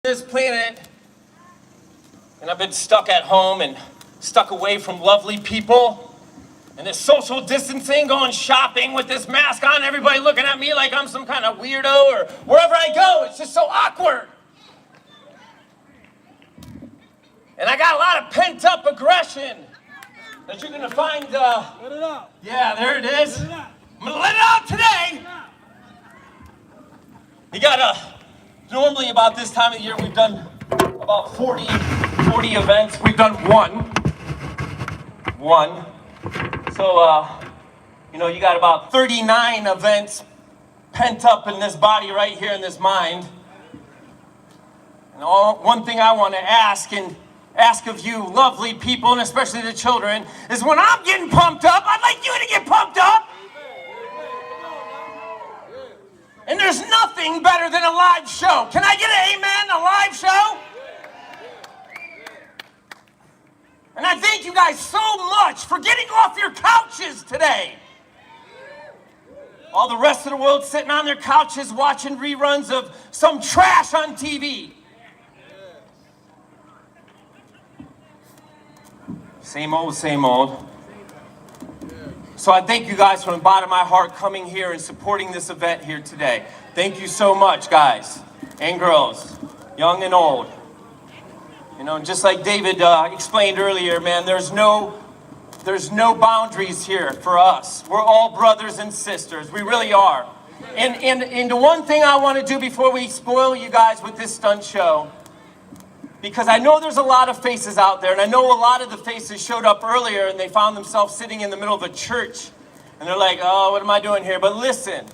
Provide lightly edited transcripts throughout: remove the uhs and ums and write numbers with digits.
This planet, and I've been stuck at home and stuck away from lovely people, and this social distancing, going shopping with this mask on, everybody looking at me like I'm some kind of weirdo, or wherever I go, it's just so awkward. And I got a lot of pent-up aggression that you're gonna find, Let it out. Yeah, there it is. Let it out. I'm gonna let it out today. You got normally about this time of year, we've done about 40 events. We've done one. So, you got about 39 events pent up in this body right here in this mind. And one thing I want to ask of you lovely people, and especially the children, is when I'm getting pumped up, I'd like you to get pumped up. And there's nothing better than a live show. Can I get an amen? A live show? And I thank you guys so much for getting off your couches today. All the rest of the world sitting on their couches watching reruns of some trash on TV. Same old, same old. So I thank you guys from the bottom of my heart coming here and supporting this event here today. Thank you so much, guys and girls, young and old. Just like David explained earlier, man, there's no boundaries here for us. We're all brothers and sisters. We really are. And the one thing I want to do before we spoil you guys with this stunt show, because I know there's a lot of faces out there, and I know a lot of the faces showed up earlier and they found themselves sitting in the middle of a church. And they're like, oh, what am I doing here? But listen,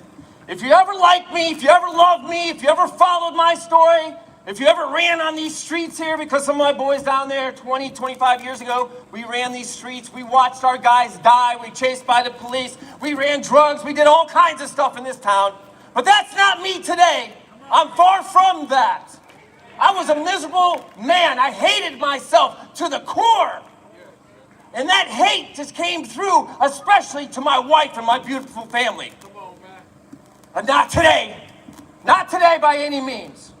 if you ever liked me, if you ever loved me, if you ever followed my story, if you ever ran on these streets here, because some of my boys down there 20, 25 years ago, we ran these streets, we watched our guys die, we chased by the police, we ran drugs, we did all kinds of stuff in this town. But that's not me today. I'm far from that. I was a miserable man. I hated myself to the core. And that hate just came through, especially to my wife and my beautiful family. But not today. Not today by any means.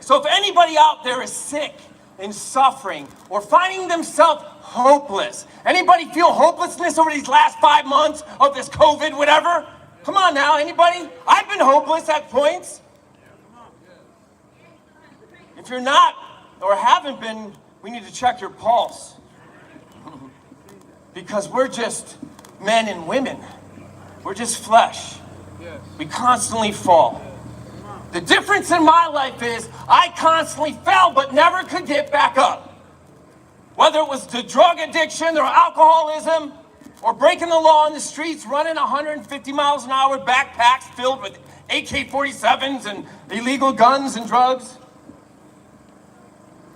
So if anybody out there is sick and suffering or finding themselves hopeless, anybody feel hopelessness over these last 5 months of this COVID, whatever? Come on now, anybody? I've been hopeless at points. If you're not or haven't been, we need to check your pulse. Because we're just men and women. We're just flesh. We constantly fall. The difference in my life is I constantly fell but never could get back up. Whether it was the drug addiction or alcoholism or breaking the law on the streets, running 150 miles an hour, backpacks filled with AK-47s and illegal guns and drugs.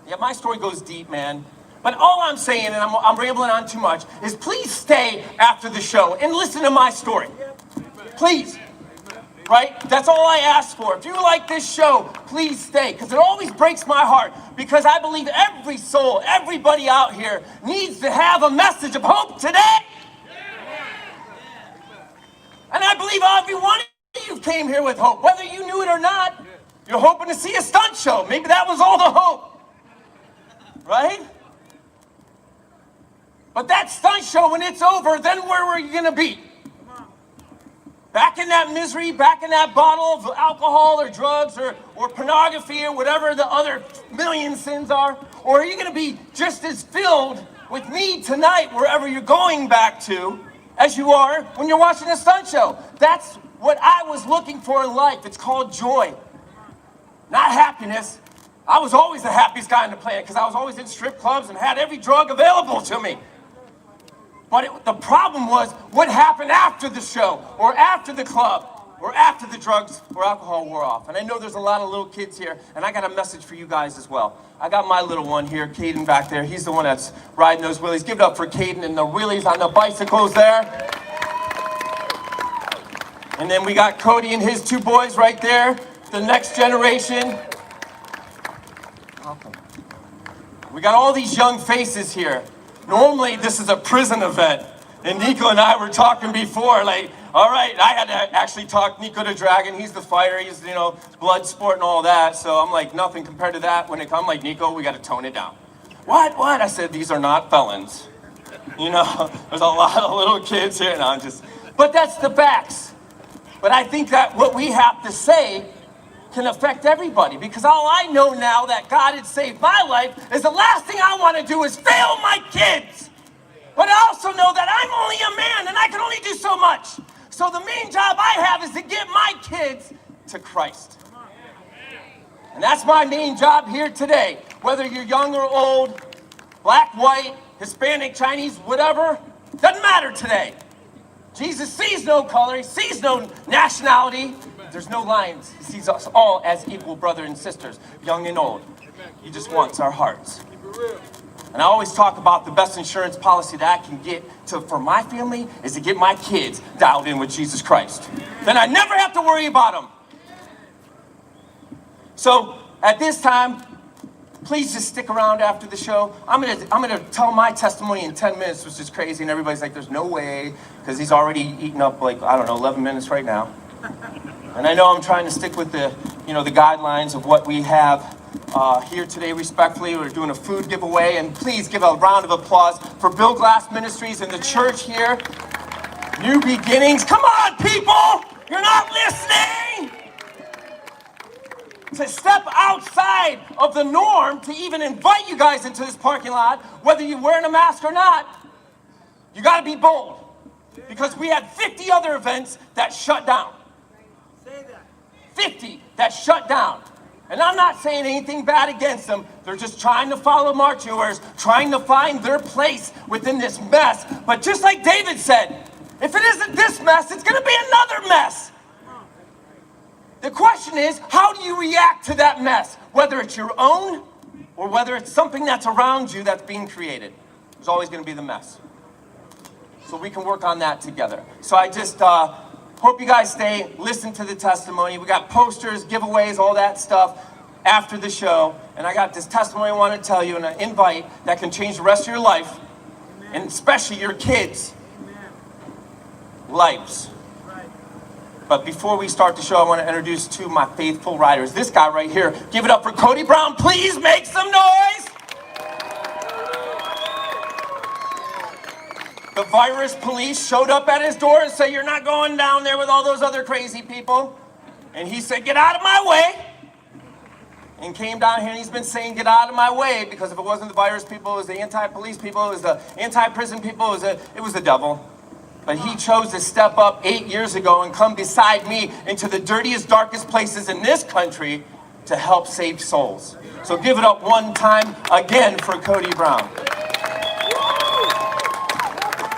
Yeah, my story goes deep, man. But all I'm saying, and I'm rambling on too much, is please stay after the show and listen to my story. Please. Right? That's all I ask for. If you like this show, please stay. Because it always breaks my heart. Because I believe every soul, everybody out here needs to have a message of hope today. And I believe every one of you came here with hope. Whether you knew it or not, you're hoping to see a stunt show. Maybe that was all the hope. Right? But that stunt show, when it's over, then where were you going to be? Back in that misery, back in that bottle of alcohol or drugs or pornography or whatever the other million sins are? Or are you going to be just as filled with me tonight wherever you're going back to as you are when you're watching a stunt show? That's what I was looking for in life. It's called joy, not happiness. I was always the happiest guy on the planet because I was always in strip clubs and had every drug available to me. But the problem was what happened after the show or after the club or after the drugs or alcohol wore off. And I know there's a lot of little kids here, and I got a message for you guys as well. I got my little one here, Caden, back there. He's the one that's riding those wheelies. Give it up for Caden and the wheelies on the bicycles there. And then we got Cody and his 2 boys right there, the next generation. We got all these young faces here. Normally, this is a prison event. And Nico and I were talking before, like, All right, I had to actually talk Nico the Dragon. He's the fighter. He's, blood sport and all that. So I'm like, nothing compared to that. When it comes, like, Nico, we got to tone it down. What? I said, these are not felons. There's a lot of little kids here. No, but that's the facts. But I think that what we have to say can affect everybody, because all I know now that God had saved my life is the last thing I want to do is fail my kids. But I also know that I'm only a man and I can only do so much. So the main job I have is to get my kids to Christ. And that's my main job here today. Whether you're young or old, black, white, Hispanic, Chinese, whatever, doesn't matter today. Jesus sees no color, he sees no nationality. There's no lines. He sees us all as equal brothers and sisters, young and old. He just wants our hearts. And I always talk about the best insurance policy that I can get for my family is to get my kids dialed in with Jesus Christ. Then I never have to worry about them. So at this time, please just stick around after the show. I'm gonna tell my testimony in 10 minutes, which is crazy, and everybody's like, there's no way, because he's already eaten up 11 minutes right now. And I know I'm trying to stick with the guidelines of what we have here today, respectfully. We're doing a food giveaway, and please give a round of applause for Bill Glass Ministries and the church here. New beginnings. Come on, people! You're not listening! To step outside of the norm, to even invite you guys into this parking lot, whether you're wearing a mask or not, you gotta be bold. Because we had 50 other events that shut down. 50 that shut down. And I'm not saying anything bad against them. They're just trying to follow marching orders, trying to find their place within this mess. But just like David said, if it isn't this mess, it's gonna be another mess. The question is, how do you react to that mess? Whether it's your own, or whether it's something that's around you that's being created. There's always gonna be the mess. So we can work on that together. So I just hope you guys stay, listen to the testimony. We got posters, giveaways, all that stuff after the show. And I got this testimony I want to tell you, and an invite that can change the rest of your life, and especially your kids' lives. But before we start the show, I want to introduce two of my faithful riders. This guy right here. Give it up for Cody Brown. Please make some noise. The virus police showed up at his door and said, you're not going down there with all those other crazy people. And he said, get out of my way. And came down here, and he's been saying, get out of my way, because if it wasn't the virus people, it was the anti-police people, it was the anti-prison people, it was the devil. But he chose to step up 8 years ago and come beside me into the dirtiest, darkest places in this country to help save souls. So give it up one time again for Cody Brown.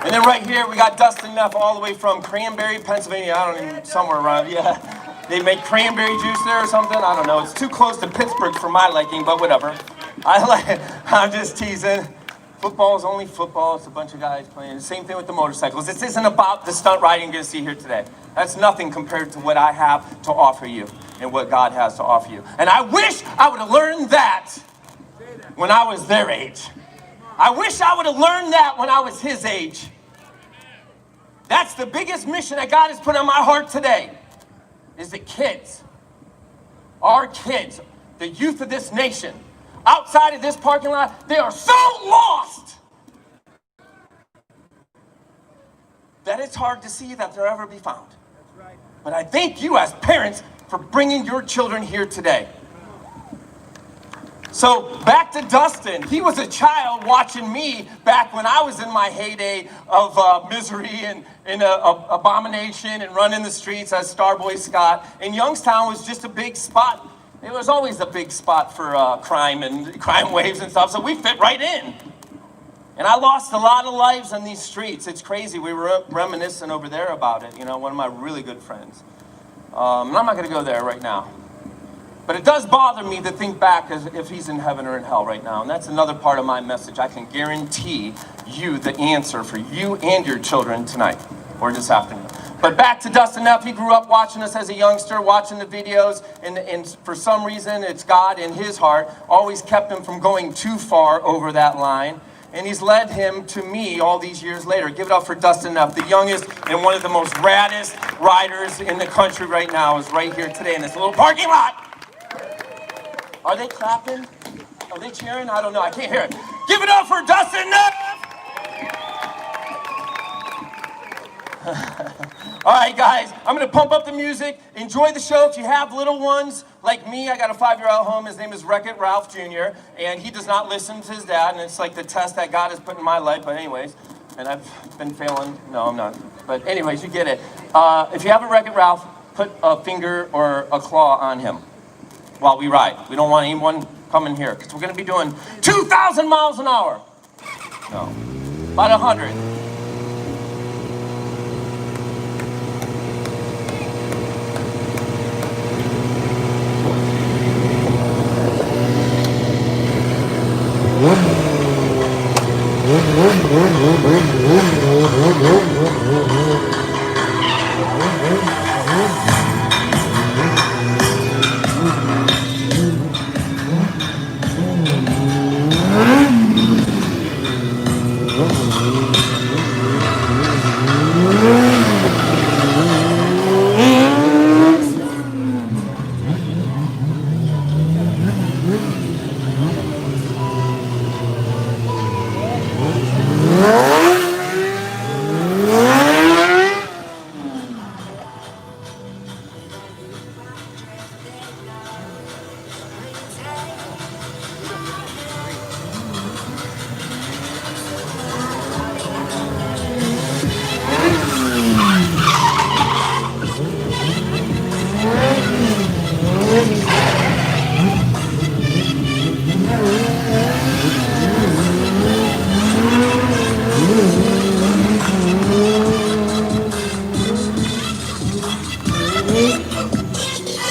And then right here, we got Dustin Neff all the way from Cranberry, Pennsylvania. I don't even, somewhere around, yeah. They make cranberry juice there or something. I don't know. It's too close to Pittsburgh for my liking, but whatever. I'm just teasing. Football is only football. It's a bunch of guys playing. The same thing with the motorcycles. This isn't about the stunt riding you're going to see here today. That's nothing compared to what I have to offer you and what God has to offer you. And I wish I would have learned that when I was their age. I wish I would have learned that when I was his age. That's the biggest mission that God has put on my heart today, is the kids, our kids, the youth of this nation, outside of this parking lot, they are so lost that it's hard to see that they'll ever be found. That's right. But I thank you as parents for bringing your children here today. So back to Dustin. He was a child watching me back when I was in my heyday of misery and abomination and running the streets as Starboy Scott. And Youngstown was just a big spot. It was always a big spot for crime and crime waves and stuff, so we fit right in. And I lost a lot of lives on these streets. It's crazy. We were reminiscing over there about it, one of my really good friends. And I'm not going to go there right now. But it does bother me to think back as if he's in heaven or in hell right now. And that's another part of my message. I can guarantee you the answer for you and your children tonight or this afternoon. But back to Dustin Neff. He grew up watching us as a youngster, watching the videos. And for some reason, it's God in his heart always kept him from going too far over that line. and he's led him to me all these years later. Give it up for Dustin Neff, the youngest and one of the most raddest riders in the country right now is right here today in this little parking lot. Are they clapping? Are they cheering? I don't know. I can't hear it. Give it up for Dustin Neff! All right, guys, I'm going to pump up the music. Enjoy the show. If you have little ones like me, I got a 5-year-old at home. His name is Wreck-It Ralph Jr., and he does not listen to his dad, and it's like the test that God has put in my life. But anyways, and I've been failing. No, I'm not. But anyways, you get it. If you have a Wreck-It Ralph, put a finger or a claw on him while we ride. We don't want anyone coming here, because we're going to be doing 2,000 miles an hour. No, about 100.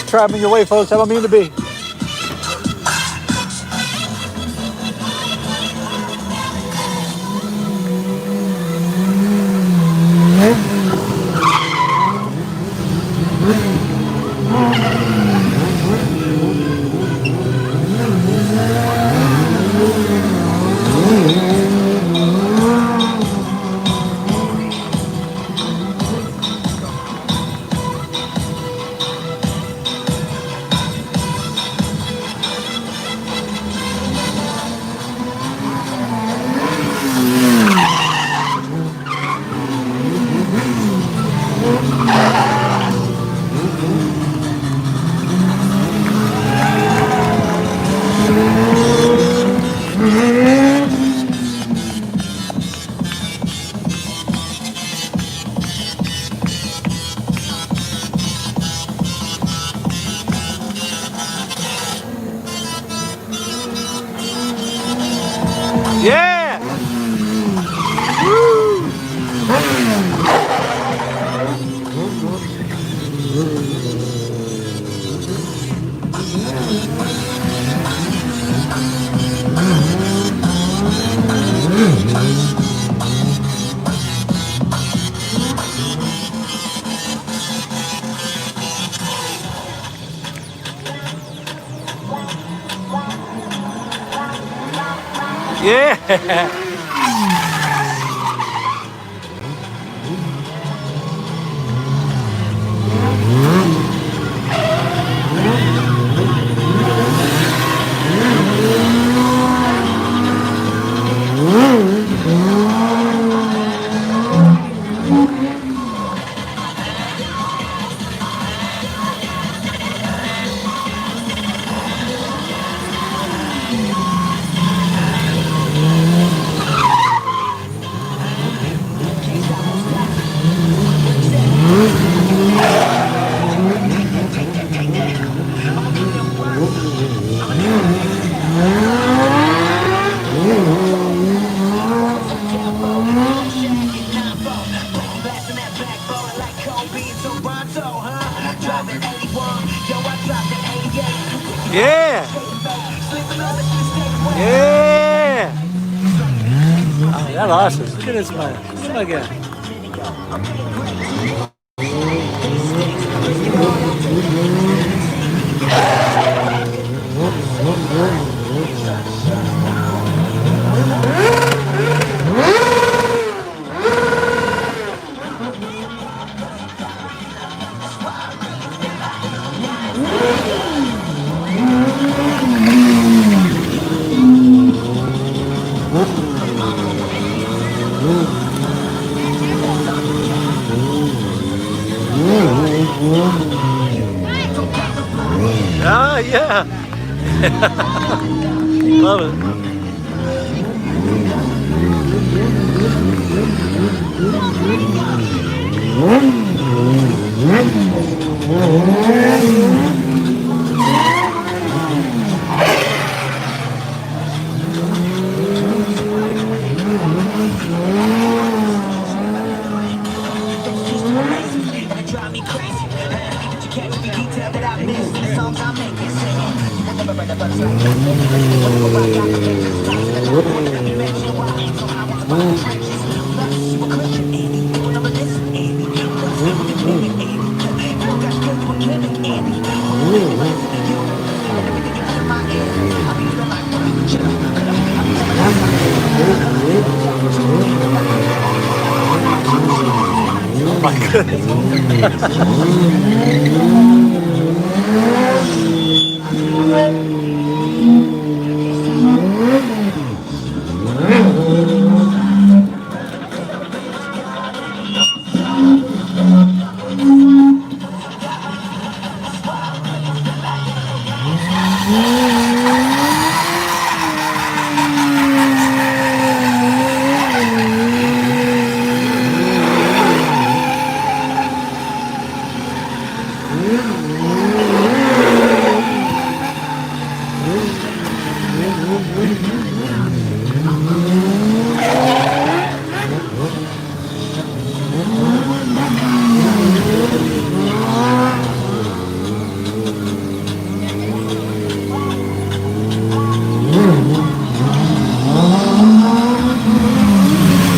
Traveling your way, folks. I don't mean to be. Yeah! Woo! Yeah! Yeah! Yeah! Oh, that's awesome. Look at this man. Look at that. Love it. Drive me crazy. But you can't be detail that I miss. The songs I make it sing. Never read a verse like this. Whatever I got to make this time. You mention why. So I was about to trenches. Plus, you a Christian, Andy. You will never listen, Andy. Plus, you a mimic, Andy. You got skills, you a gimmick, Andy. You and everything you put in my ear. I be feeling like, chill. Oh my goodness.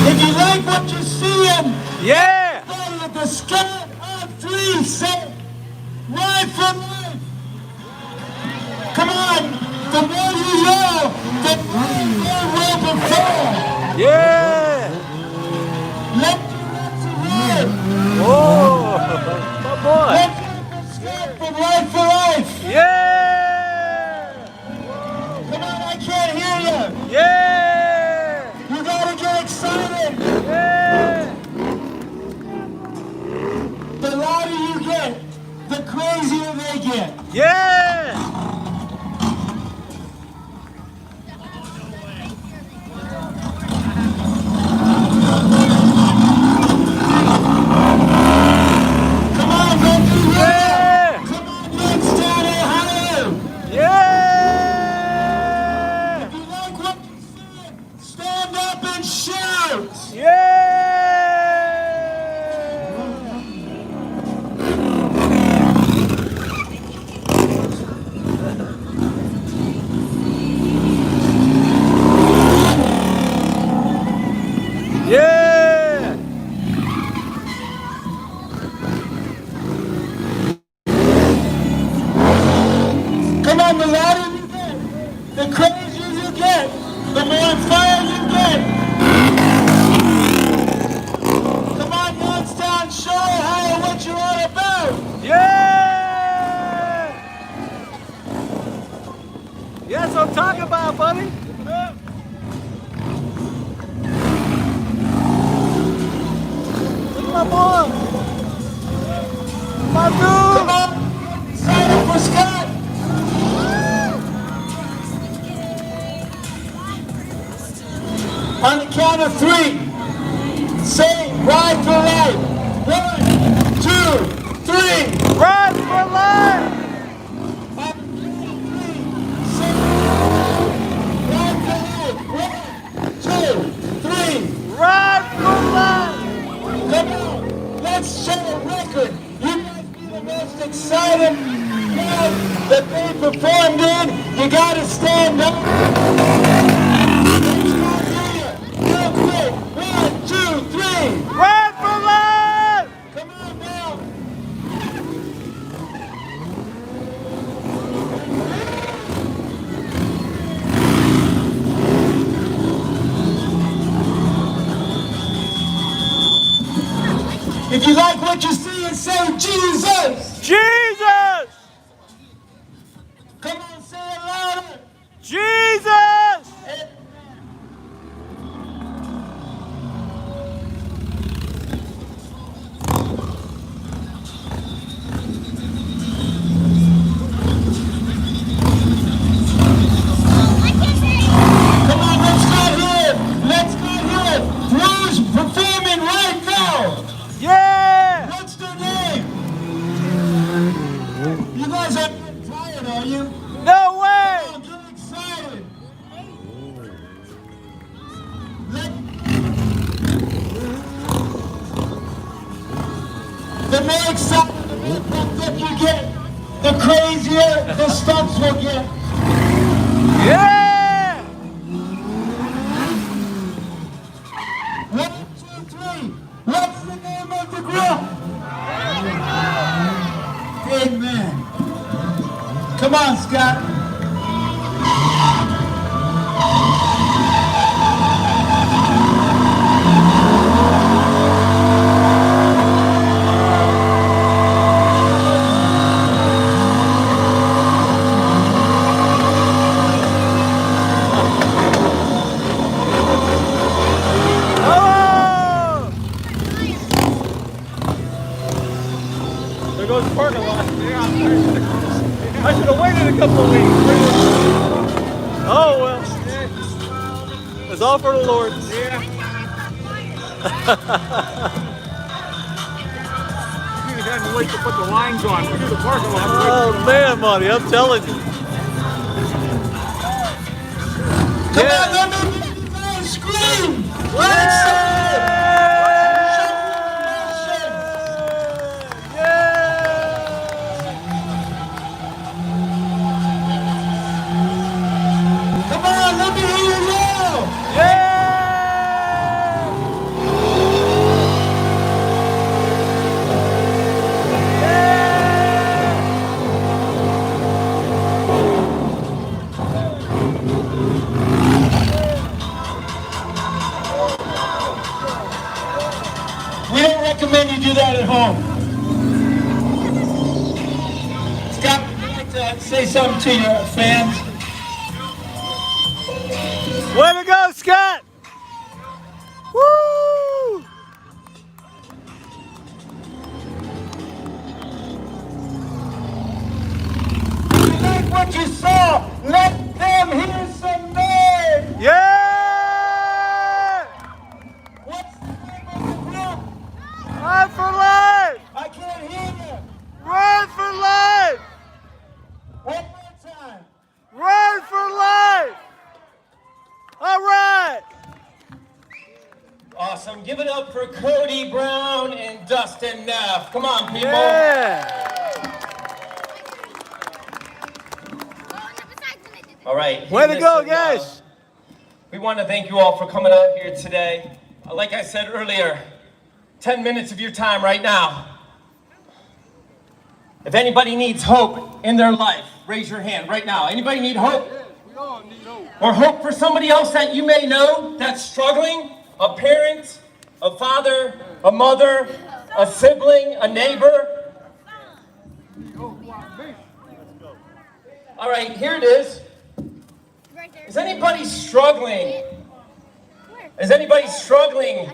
If you like what you're seeing, Yeah. at the scale of 3, say, ride for life. Come on, the more you know, the more will perform. Yeah. Let your reps ride. Oh, my boy. Let your escape from ride for life. Yeah. Come on, I can't hear you. Yeah. You gotta get excited. Yeah. The louder you get, the crazier they get. Yeah. Come on, don't be Yeah. loud. Come on, let's stand it higher. Yeah. If you like what you see, stand up and shout. Yeah. Yeah. Come on, the louder you get, the crazier you get, the more fire you get. Come on, Youngstown, show Ohio what you're all about. Yeah. That's what I'm talking about, buddy. Look at my boy. My Come dude. on, sign up for Scott. On the count of 3, say ride for life. 1, 2, 3. Run for life. On the count of 3, say ride for life. 1, 2, 3. Run for life. Come on, let's show a record. You guys be the most excited crowd that they performed in. You gotta stand up. Real quick, 1, 2, 3. Run for life. Come on now. If you like what you see, say Jesus. Jesus. Come on, say it louder. Jesus. The more excited, the more pumped up you get, the crazier the stunts will get. Yeah! 1, 2, 3. What's the name of the group? Amen. Come on, Scott. Oh! There goes the parking lot. Yeah, I should have waited a couple of weeks. Oh well. It's all for the Lord. Yeah. You had to wait to put the lines on. We do the parking lot. Oh man, Monty, I'm telling you. Come on, let me guys scream. Let's Come on, let me hear you yell. We don't recommend you do that at home. Scott, would you like to say something to your fans? Way to go, Scott! Woo! If you like what you saw, let them hear some noise. Yeah! What's the name of the group? Run for life! I can't hear you. Run for life! One more time. Run for life! All right! Awesome. Give it up for Cody Brown and Dustin Neff. Come on, people. Yeah! All right. Way to go, Listen, guys! we want to thank you all for coming out here today. Like I said earlier, 10 minutes of your time right now. If anybody needs hope in their life, raise your hand right now. Anybody need hope? We all need hope. Or hope for somebody else that you may know that's struggling? A parent, a father, a mother, a sibling, a neighbor? All right, here it is. Is anybody struggling? Is anybody struggling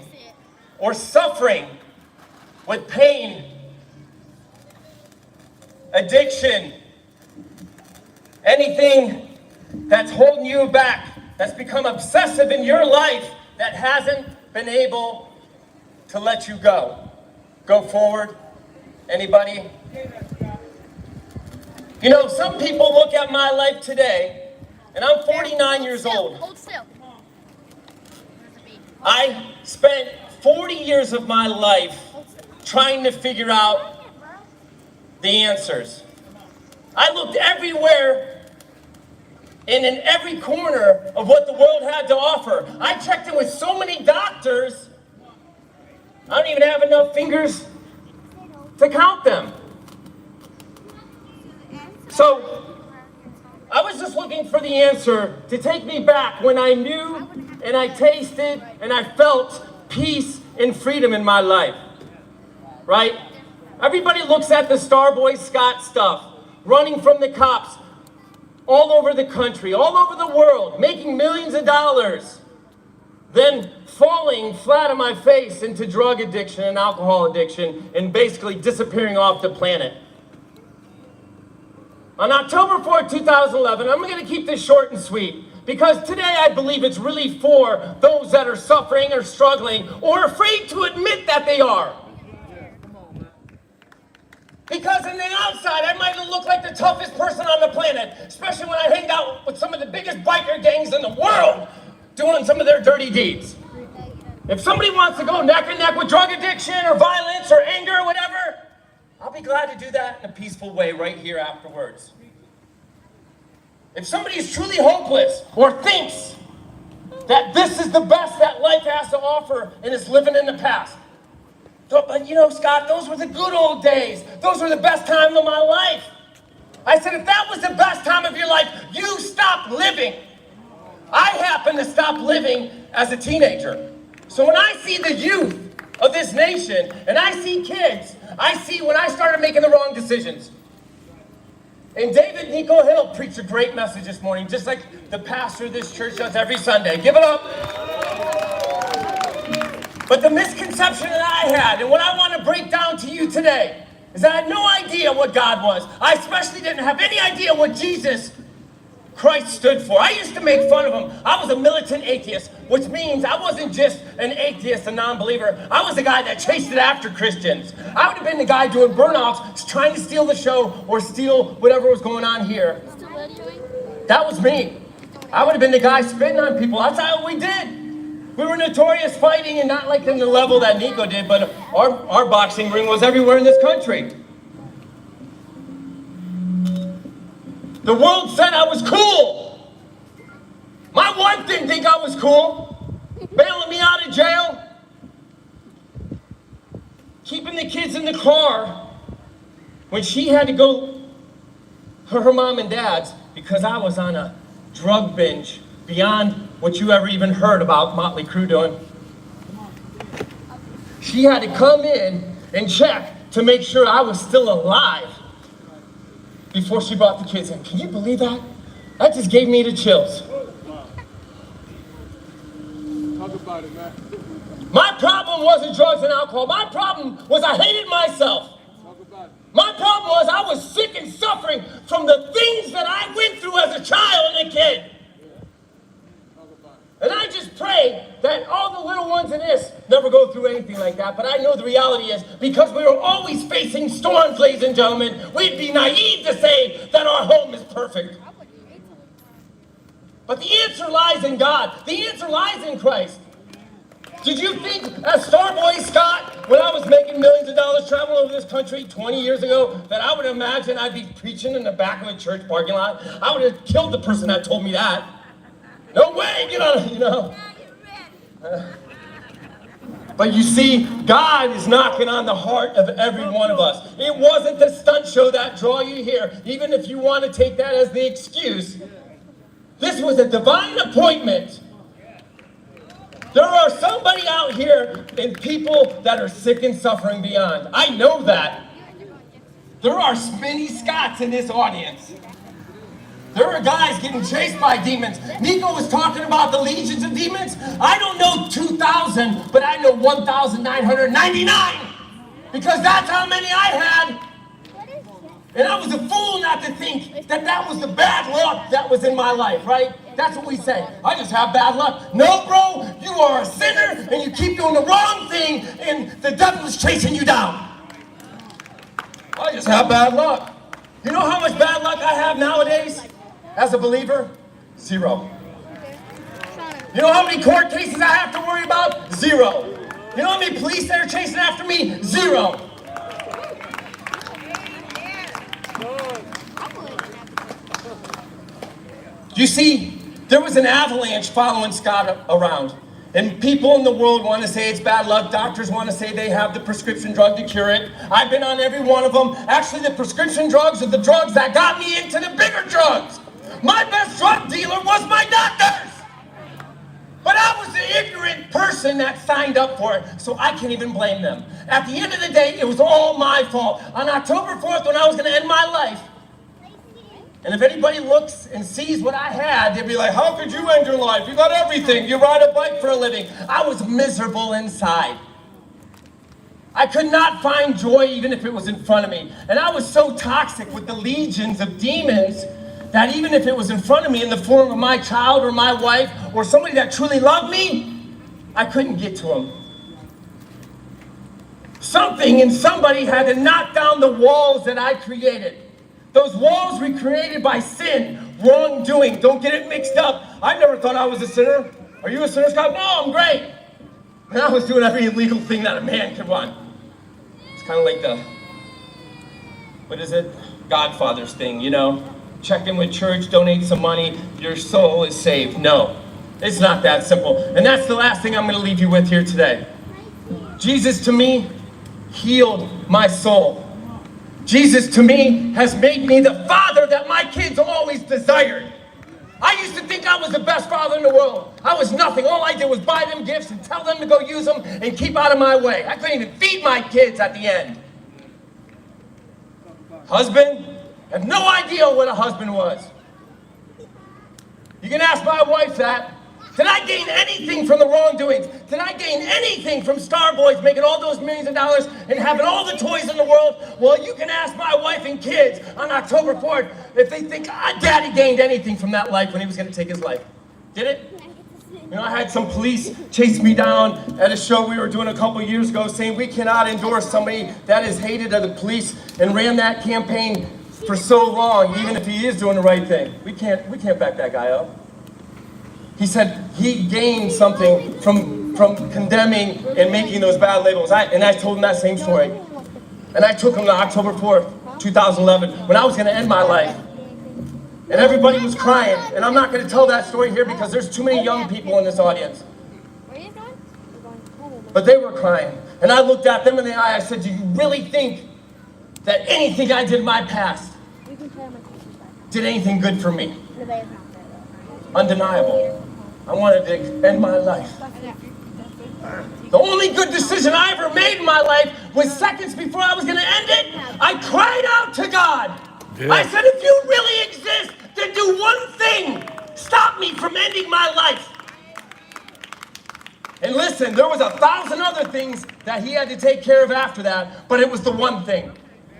or suffering with pain, addiction, anything that's holding you back, that's become obsessive in your life, that hasn't been able to let you go? Go forward. Anybody? You know, some people look at my life today, and I'm 49 years old. Hold still. I spent 40 years of my life trying to figure out the answers. I looked everywhere and in every corner of what the world had to offer. I checked in with so many doctors, I don't even have enough fingers to count them. So, I was just looking for the answer to take me back when I knew and I tasted and I felt peace and freedom in my life. Right? Everybody looks at the Starboy Scott stuff, running from the cops all over the country, all over the world, making millions of dollars, then falling flat on my face into drug addiction and alcohol addiction and basically disappearing off the planet. On October 4th, 2011, I'm going to keep this short and sweet because today I believe it's really for those that are suffering or struggling or afraid to admit that they are. Because on the outside, I might look like the toughest person on the planet, especially when I hang out with some of the biggest biker gangs in the world doing some of their dirty deeds. If somebody wants to go neck and neck with drug addiction or violence or anger or whatever, I'll be glad to do that in a peaceful way right here afterwards. If somebody is truly hopeless or thinks that this is the best that life has to offer and is living in the past, but you know, Scott, those were the good old days. Those were the best time of my life. I said, if that was the best time of your life, you stopped living. I happened to stop living as a teenager. So when I see the youth of this nation and I see kids, I see when I started making the wrong decisions. And David Nico Hill preached a great message this morning, just like the pastor of this church does every Sunday. Give it up. But the misconception that I had, and what I want to break down to you today, is that I had no idea what God was. I especially didn't have any idea what Jesus Christ stood for. I used to make fun of him. I was a militant atheist, which means I wasn't just an atheist, a non-believer. I was the guy that chased it after Christians. I would have been the guy doing burnouts, trying to steal the show or steal whatever was going on here. That was me. I would have been the guy spitting on people. That's how we did. We were notorious fighting, and not like in the level that Nico did, but our boxing ring was everywhere in this country. The world said I was cool. My wife didn't think I was cool. Bailing me out of jail. Keeping the kids in the car when she had to go to her mom and dad's because I was on a drug binge beyond what you ever even heard about Motley Crue doing. She had to come in and check to make sure I was still alive before she brought the kids in. Can you believe that? That just gave me the chills. Talk about it, man. My problem wasn't drugs and alcohol. My problem was I hated myself. Talk about it. My problem was I was sick and suffering from the things that I went through as a child and a kid. And I just pray that all the little ones in this never go through anything like that. But I know the reality is, because we are always facing storms, ladies and gentlemen, we'd be naive to say that our home is perfect. But the answer lies in God. The answer lies in Christ. Did you think, as Starboy Scott, when I was making millions of dollars traveling over this country 20 years ago, that I would imagine I'd be preaching in the back of a church parking lot? I would have killed the person that told me that. No way, get on, you know. But you see, God is knocking on the heart of every one of us. It wasn't the stunt show that drew you here, even if you want to take that as the excuse. This was a divine appointment. There are somebody out here and people that are sick and suffering beyond. I know that. There are many Scotts in this audience. There are guys getting chased by demons. Nico was talking about the legions of demons. I don't know 2,000, but I know 1,999. Because that's how many I had. And I was a fool not to think that that was the bad luck that was in my life, right? That's what we say. I just have bad luck. No, bro, you are a sinner and you keep doing the wrong thing and the devil is chasing you down. I just have bad luck. You know how much bad luck I have nowadays? As a believer, 0. You know how many court cases I have to worry about? 0. You know how many police that are chasing after me? 0. You see, there was an avalanche following Scott around. And people in the world want to say it's bad luck. Doctors want to say they have the prescription drug to cure it. I've been on every one of them. Actually, the prescription drugs are the drugs that got me into the bigger drugs. My best drug dealer was my doctors. But I was the ignorant person that signed up for it, so I can't even blame them. At the end of the day, it was all my fault. On October 4th, when I was going to end my life, and if anybody looks and sees what I had, they'd be like, how could you end your life? You got everything. You ride a bike for a living. I was miserable inside. I could not find joy even if it was in front of me. And I was so toxic with the legions of demons that even if it was in front of me in the form of my child or my wife or somebody that truly loved me, I couldn't get to them. Something and somebody had to knock down the walls that I created. Those walls were created by sin, wrongdoing. Don't get it mixed up. I never thought I was a sinner. Are you a sinner, Scott? No, I'm great. And I was doing every illegal thing that a man could want. It's kind of like But is it Godfather's thing, you know? Check in with church, donate some money, your soul is saved. No, it's not that simple. And that's the last thing I'm going to leave you with here today. Jesus to me healed my soul. Jesus to me has made me the father that my kids always desired. I used to think I was the best father in the world. I was nothing. All I did was buy them gifts and tell them to go use them and keep out of my way. I couldn't even feed my kids at the end. Husband? I have no idea what a husband was. You can ask my wife that. Did I gain anything from the wrongdoings? Did I gain anything from Starboys making all those millions of dollars and having all the toys in the world? Well, you can ask my wife and kids on October 4th if they think Daddy gained anything from that life when he was going to take his life. Did it? You know, I had some police chase me down at a show we were doing a couple years ago saying we cannot endorse somebody that is hated of the police and ran that campaign for so long, even if he is doing the right thing. We can't back that guy up. He said he gained something from condemning and making those bad labels. And I told him that same story. And I took him to October 4th, 2011, when I was going to end my life. And everybody was crying. And I'm not going to tell that story here because there's too many young people in this audience. But they were crying. And I looked at them in the eye. I said, do you really think that anything I did in my past did anything good for me? Undeniable. I wanted to end my life. The only good decision I ever made in my life was seconds before I was going to end it. I cried out to God. Yeah. I said, if you really exist, then do one thing. Stop me from ending my life. And listen, there was 1,000 other things that he had to take care of after that, but it was the one thing.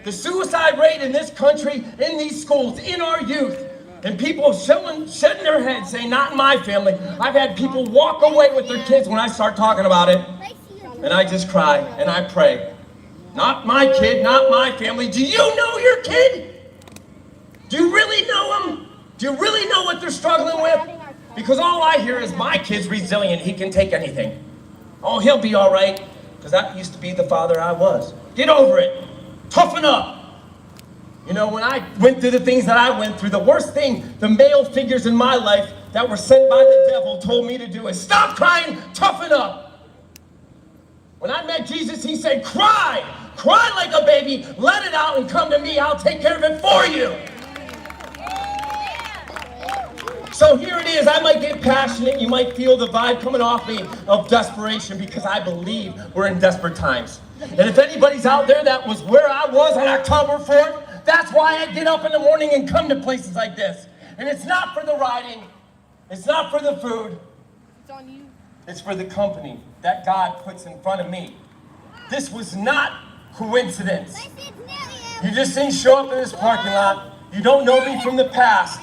The suicide rate in this country, in these schools, in our youth, and people shedding their heads saying, not in my family. I've had people walk away with their kids when I start talking about it. And I just cry and I pray. Not my kid, not my family. Do you know your kid? Do you really know them? Do you really know what they're struggling with? Because all I hear is my kid's resilient. He can take anything. Oh, he'll be all right. Because that used to be the father I was. Get over it. Toughen up. You know, when I went through the things that I went through, the worst thing the male figures in my life that were sent by the devil told me to do is stop crying, toughen up. When I met Jesus, he said, cry like a baby, let it out and come to me. I'll take care of it for you. So here it is. I might get passionate. You might feel the vibe coming off me of desperation because I believe we're in desperate times. And if anybody's out there that was where I was on October 4th, that's why I get up in the morning and come to places like this. And it's not for the riding. It's not for the food. It's on you. It's for the company that God puts in front of me. This was not coincidence. You just didn't show up in this parking lot. You don't know me from the past.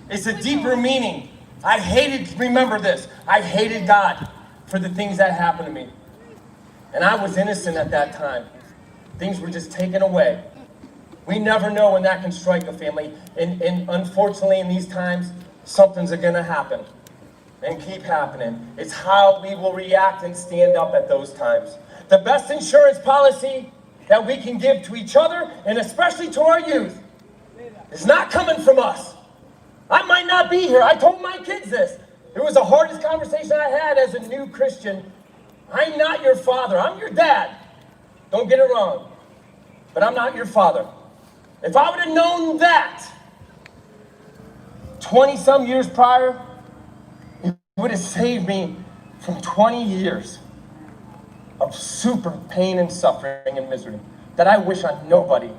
It's a deeper meaning. Remember this, I hated God for the things that happened to me. And I was innocent at that time. Things were just taken away. We never know when that can strike a family. And unfortunately, in these times, something's going to happen and keep happening. It's how we will react and stand up at those times. The best insurance policy that we can give to each other, and especially to our youth, is not coming from us. I might not be here. I told my kids this. It was the hardest conversation I had as a new Christian. I'm not your father. I'm your dad. Don't get it wrong. But I'm not your father. If I would have known that 20-some years prior, it would have saved me from 20 years of super pain and suffering and misery that I wish on nobody.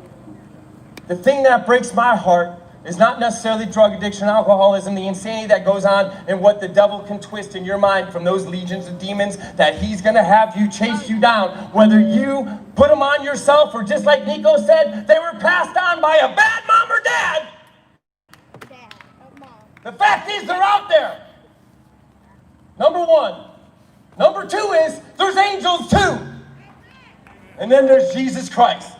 The thing that breaks my heart is not necessarily drug addiction, alcoholism, the insanity that goes on, and what the devil can twist in your mind from those legions of demons that he's going to have you chase you down. Whether you put them on yourself or, just like Nico said, they were passed on by a bad mom or dad. The fact is they're out there. Number one. Number two is there's angels too. And then there's Jesus Christ.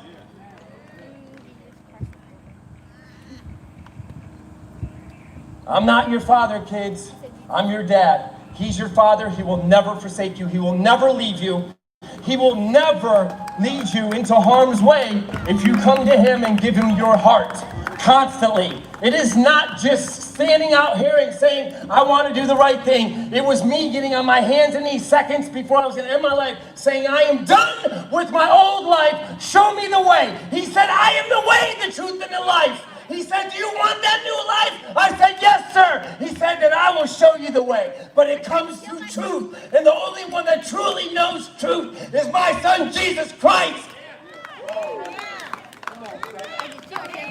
I'm not your father, kids. I'm your dad. He's your father. He will never forsake you. He will never leave you. He will never lead you into harm's way if you come to him and give him your heart constantly. It is not just standing out here and saying, I want to do the right thing. It was me getting on my hands and knees seconds before I was going to end my life, saying, I am done with my old life. Show me the way. He said, I am the way, the truth, and the life. He said, do you want that new life? I said, yes, sir. He said that I will show you the way. But it comes through truth. And the only one that truly knows truth is my son, Jesus Christ.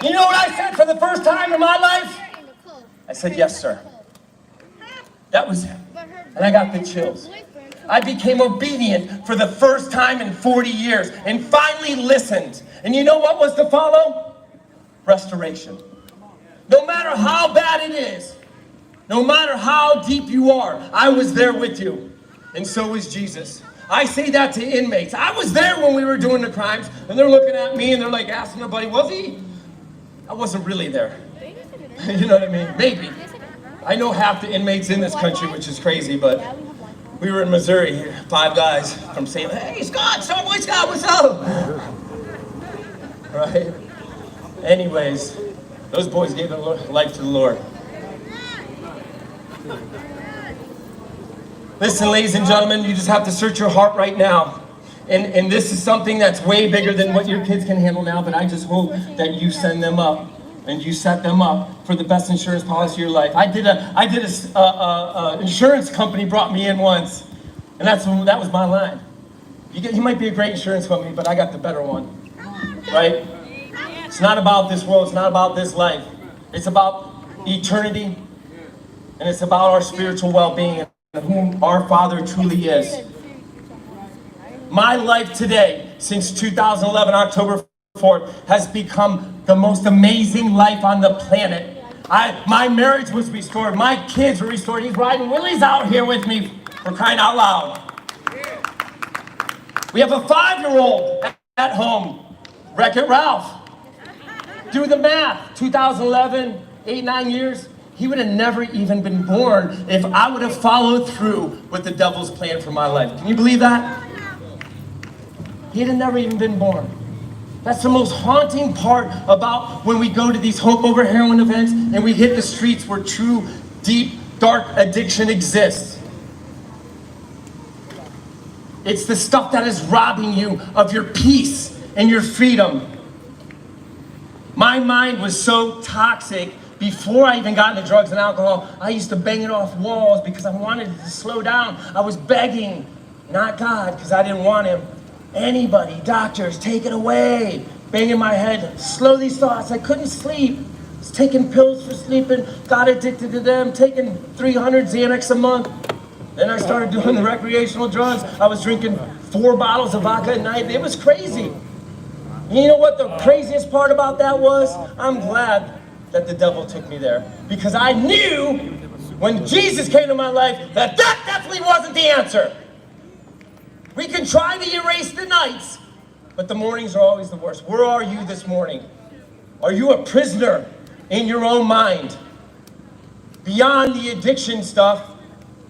You know what I said for the first time in my life? I said, yes, sir. That was it. And I got the chills. I became obedient for the first time in 40 years and finally listened. And you know what was to follow? Restoration. No matter how bad it is, no matter how deep you are, I was there with you. And so was Jesus. I say that to inmates. I was there when we were doing the crimes, and they're looking at me and they're like asking their buddy, was he? I wasn't really there. You know what I mean? Maybe. I know half the inmates in this country, which is crazy, but we were in Missouri, 5 guys from saying, hey, Scott, Starboy Scott, what's up? Right? Anyways, those boys gave their life to the Lord. Listen, ladies and gentlemen, you just have to search your heart right now. And this is something that's way bigger than what your kids can handle now, but I just hope that you send them up and you set them up for the best insurance policy of your life. I did a insurance company brought me in once, and that was my line. You might be a great insurance company, but I got the better one, right? It's not about this world, it's not about this life. It's about eternity, and it's about our spiritual well-being and whom our Father truly is. My life today, since 2011, October 4th, has become the most amazing life on the planet. My marriage was restored, my kids were restored. He's riding Willie's out here with me, for crying out loud. We have a 5-year-old at home, Wreck-It Ralph. Do the math, 2011, 8-9 years, he would have never even been born if I would have followed through with the devil's plan for my life. Can you believe that? He'd have never even been born. That's the most haunting part about when we go to these Hope Over Heroin events and we hit the streets where true, deep, dark addiction exists. It's the stuff that is robbing you of your peace and your freedom. My mind was so toxic before I even got into drugs and alcohol. I used to bang it off walls because I wanted it to slow down. I was begging, not God, because I didn't want him. Anybody, doctors, take it away. Banging my head, slow these thoughts. I couldn't sleep. I was taking pills for sleeping, got addicted to them, taking 300 Xanax a month. Then I started doing the recreational drugs. I was drinking 4 bottles of vodka a night. It was crazy. You know what the craziest part about that was? I'm glad that the devil took me there, because I knew when Jesus came to my life that definitely wasn't the answer. We can try to erase the nights, but the mornings are always the worst. Where are you this morning? Are you a prisoner in your own mind? Beyond the addiction stuff,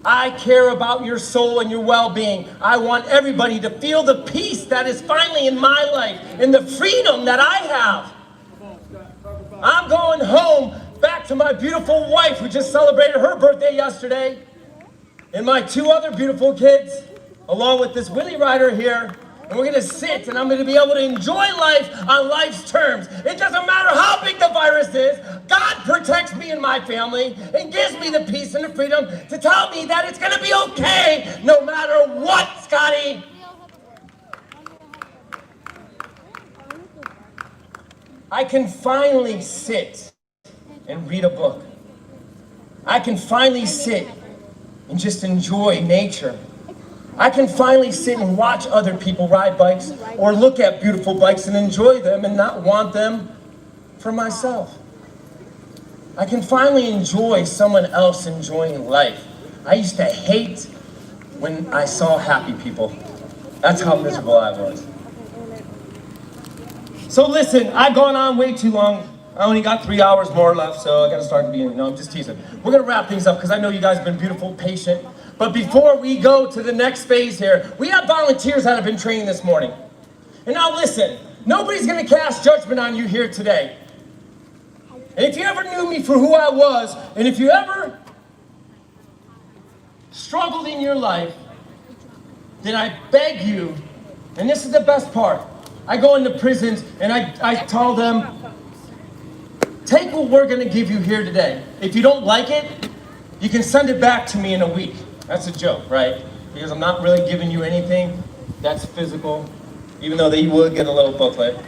I care about your soul and your well-being. I want everybody to feel the peace that is finally in my life and the freedom that I have. I'm going home back to my beautiful wife who just celebrated her birthday yesterday, and my 2 other beautiful kids, along with this Willie Rider here. And we're gonna sit and I'm gonna be able to enjoy life on life's terms. It doesn't matter how big the virus is, God protects me and my family and gives me the peace and the freedom to tell me that it's gonna be okay no matter what, Scotty. I can finally sit and read a book. I can finally sit and just enjoy nature. I can finally sit and watch other people ride bikes or look at beautiful bikes and enjoy them and not want them for myself. I can finally enjoy someone else enjoying life. I used to hate when I saw happy people. That's how miserable I was. So listen, I've gone on way too long. I only got 3 hours more left, so I gotta start being, no, I'm just teasing. We're gonna wrap things up because I know you guys have been beautiful, patient. But before we go to the next phase here, we have volunteers that have been trained this morning. And now listen, nobody's gonna cast judgment on you here today. And if you ever knew me for who I was, and if you ever struggled in your life, then I beg you, and this is the best part, I go into prisons and I tell them, take what we're gonna give you here today. If you don't like it, you can send it back to me in a week. That's a joke, right? Because I'm not really giving you anything that's physical, even though they would get a little booklet.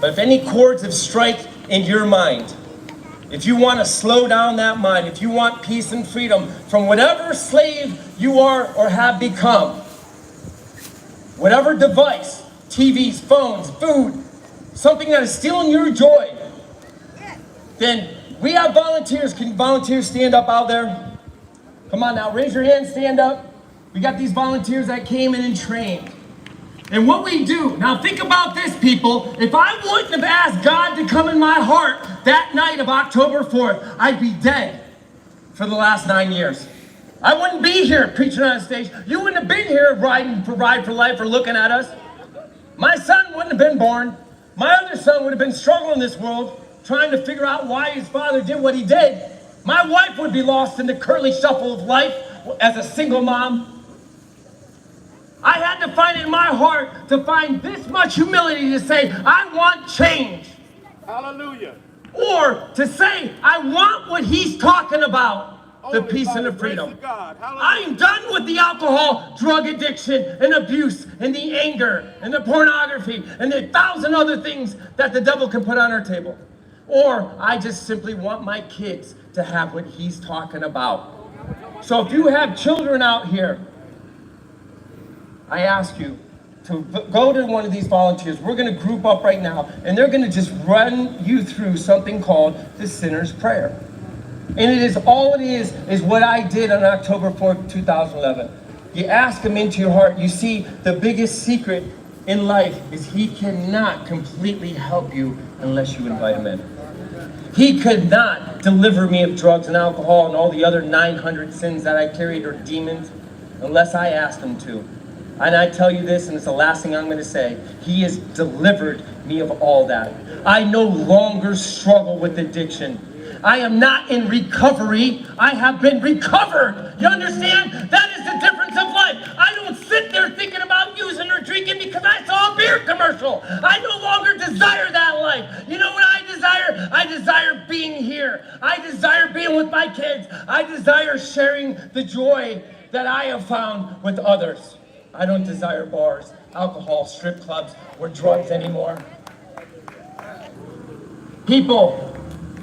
But if any chords have strike in your mind, if you want to slow down that mind, if you want peace and freedom from whatever slave you are or have become, whatever device, TVs, phones, food, something that is stealing your joy, then we have volunteers. Can volunteers stand up out there? Come on now, raise your hand, stand up. We got these volunteers that came in and trained. And what we do, now think about this, people. If I wouldn't have asked God to come in my heart that night of October 4th, I'd be dead for the last 9 years. I wouldn't be here preaching on a stage. You wouldn't have been here riding for Ride for Life or looking at us. My son wouldn't have been born. My other son would have been struggling in this world, trying to figure out why his father did what he did. My wife would be lost in the curly shuffle of life as a single mom. I had to find it in my heart to find this much humility to say, I want change. Hallelujah. Or to say, I want what he's talking about. The peace and the freedom. I am done with the alcohol, drug addiction, and abuse, and the anger, and the pornography, and the 1,000 other things that the devil can put on our table. Or I just simply want my kids to have what he's talking about. So if you have children out here, I ask you to go to one of these volunteers. We're going to group up right now, and they're going to just run you through something called the Sinner's Prayer. And it is all it is what I did on October 4th, 2011. You ask him into your heart. You see, the biggest secret in life is he cannot completely help you unless you invite him in. He could not deliver me of drugs and alcohol and all the other 900 sins that I carried or demons unless I asked him to. And I tell you this, and it's the last thing I'm going to say, he has delivered me of all that. I no longer struggle with addiction. I am not in recovery. I have been recovered. You understand? That is the difference of life. I don't sit there thinking about using or drinking because I saw a beer commercial. I no longer desire that life. You know what I desire? I desire being here. I desire being with my kids. I desire sharing the joy that I have found with others. I don't desire bars, alcohol, strip clubs, or drugs anymore. People,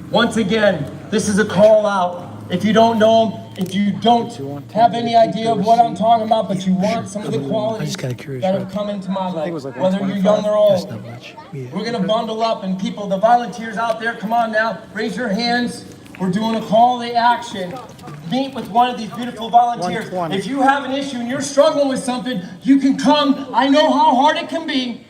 once again, this is a call out. If you don't know them, if you don't have any idea of what I'm talking about, but you want some of the qualities that have come into my life, whether you're young or old, we're going to bundle up. And people, the volunteers out there, come on now, raise your hands. We're doing a call to action. Meet with one of these beautiful volunteers. If you have an issue and you're struggling with something, you can come. I know how hard it can be.